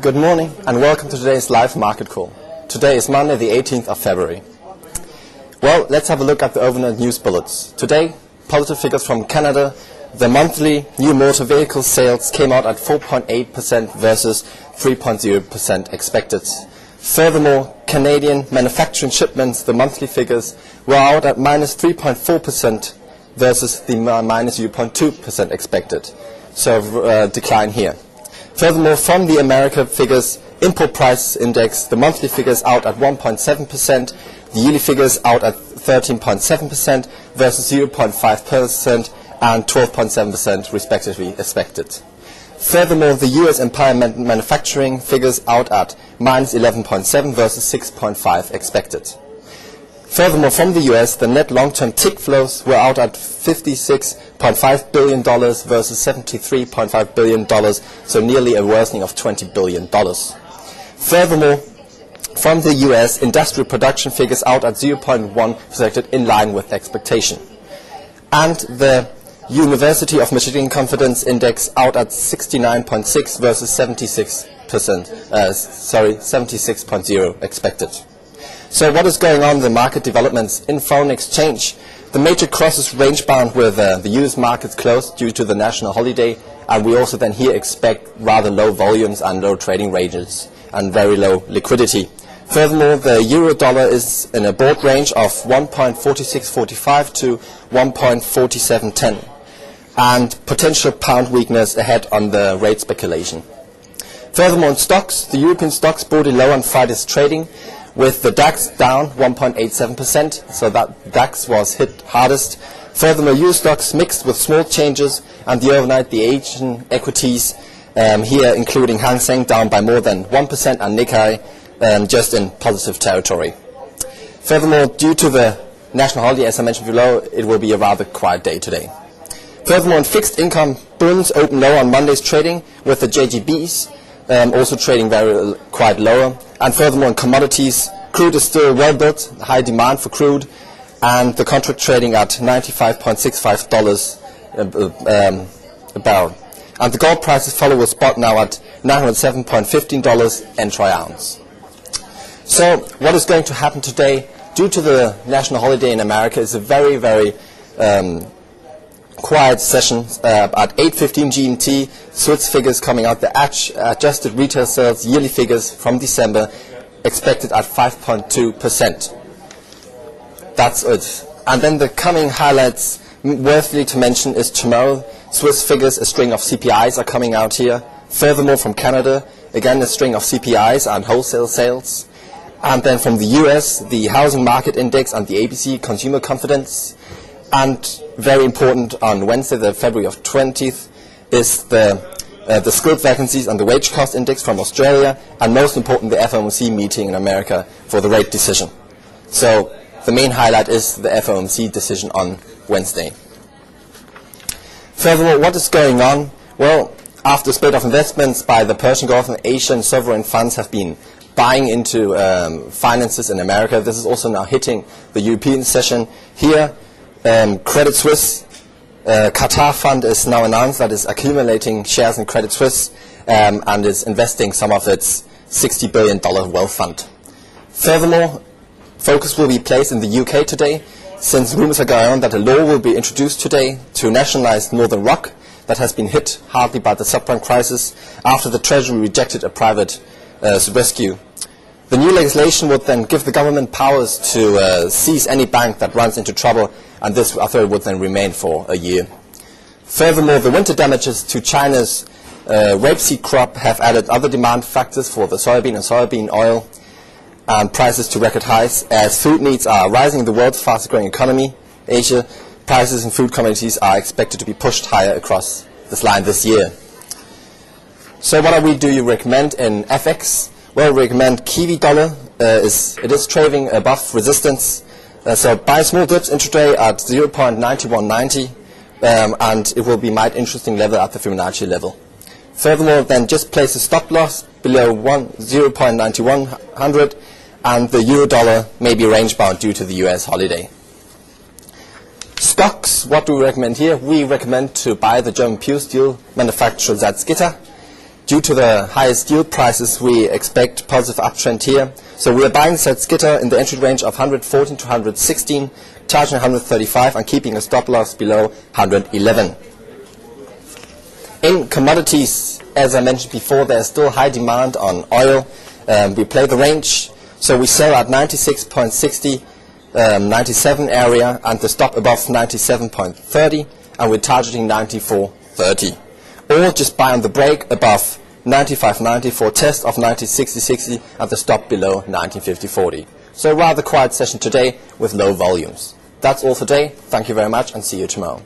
Good morning and welcome to today's live market call. Today is Monday the 18th of February. Well, let's have a look at the overnight news bullets. Today, positive figures from Canada. The monthly new motor vehicle sales came out at 4.8% versus 3.0% expected. Furthermore, Canadian manufacturing shipments, the monthly figures, were out at minus 3.4% versus the minus 0.2% expected. So decline here. Furthermore, from the America figures, import price index, the monthly figures out at 1.7%, the yearly figures out at 13.7% versus 0.5% and 12.7% respectively expected. Furthermore, the US Empire manufacturing figures out at minus 11.7 versus 6.5 expected. Furthermore, from the US, the net long-term TIC flows were out at $56.5 billion versus $73.5 billion, so nearly a worsening of $20 billion. Furthermore, from the US, industrial production figures out at 0.1 projected in line with expectation. And the University of Michigan Confidence Index out at 69.6 versus 76.0 expected. So what is going on in the market developments in foreign exchange? The major crosses range bound with the US markets closed due to the national holiday, and we also then here expect rather low volumes and low trading ranges and very low liquidity. Furthermore, the euro dollar is in a broad range of 1.4645 to 1.4710, and potential pound weakness ahead on the rate speculation. Furthermore, in stocks, the European stocks broadly low on Friday's trading, with the DAX down 1.87%, so that DAX was hit hardest. Furthermore, US stocks mixed with small changes, and the overnight the Asian equities, here including Hang Seng down by more than 1% and Nikkei just in positive territory. Furthermore, due to the national holiday, as I mentioned below, it will be a rather quiet day today. Furthermore, in fixed income, bonds opened low on Monday's trading, with the JGBs also trading quite lower. And furthermore, in commodities, crude is still well built, high demand for crude, and the contract trading at $95.65 a barrel. And the gold prices follow a spot now at $907.15 entry ounce. So what is going to happen today? Due to the national holiday in America, is a very, very quiet session at 8:15 GMT. Swiss figures coming out, the adjusted retail sales yearly figures from December expected at 5.2%. That's it. And then the coming highlights worthy to mention is tomorrow. Swiss figures, a string of CPIs are coming out here. Furthermore, from Canada, again a string of CPIs and wholesale sales. And then from the US, the housing market index and the ABC consumer confidence. And very important, on Wednesday, the February of 20th, is the skilled vacancies and the wage cost index from Australia, and most important, the FOMC meeting in America for the rate decision. So the main highlight is the FOMC decision on Wednesday. Furthermore, what is going on? Well, after a spate of investments by the Persian Gulf and Asian sovereign funds have been buying into finances in America, this is also now hitting the European session here. Credit Suisse, Qatar fund is now announced that is accumulating shares in Credit Suisse and is investing some of its $60 billion wealth fund. Furthermore, focus will be placed in the UK today, since rumors are going on that a law will be introduced today to nationalize Northern Rock that has been hit hardly by the subprime crisis after the Treasury rejected a private rescue. The new legislation would then give the government powers to seize any bank that runs into trouble, and this authority would then remain for a year. Furthermore, the winter damages to China's rapeseed crop have added other demand factors for the soybean and soybean oil, and prices to record highs. As food needs are rising in the world's fastest growing economy, Asia, prices in food commodities are expected to be pushed higher across this line this year. So what do you recommend in FX? Well, we recommend Kiwi dollar. It is trading above resistance. So buy small dips intraday at 0.9190, and it will be might interesting level at the Fibonacci level. Furthermore, then just place a stop loss below 0.9100, and the euro dollar may be range bound due to the US holiday. Stocks, what do we recommend here? We recommend to buy the German pure steel manufacturer Salzgitter. Due to the higher steel prices, we expect positive uptrend here. So we are buying Salzgitter in the entry range of 114 to 116, targeting 135 and keeping a stop loss below 111. In commodities, as I mentioned before, there's still high demand on oil. We play the range, so we sell at 96.60, 97 area, and the stop above 97.30, and we're targeting 94.30. Or just buy on the break above 95.90 for a test of 90.60.60 and the stop below 19.50.40. So a rather quiet session today with low volumes. That's all for today. Thank you very much and see you tomorrow.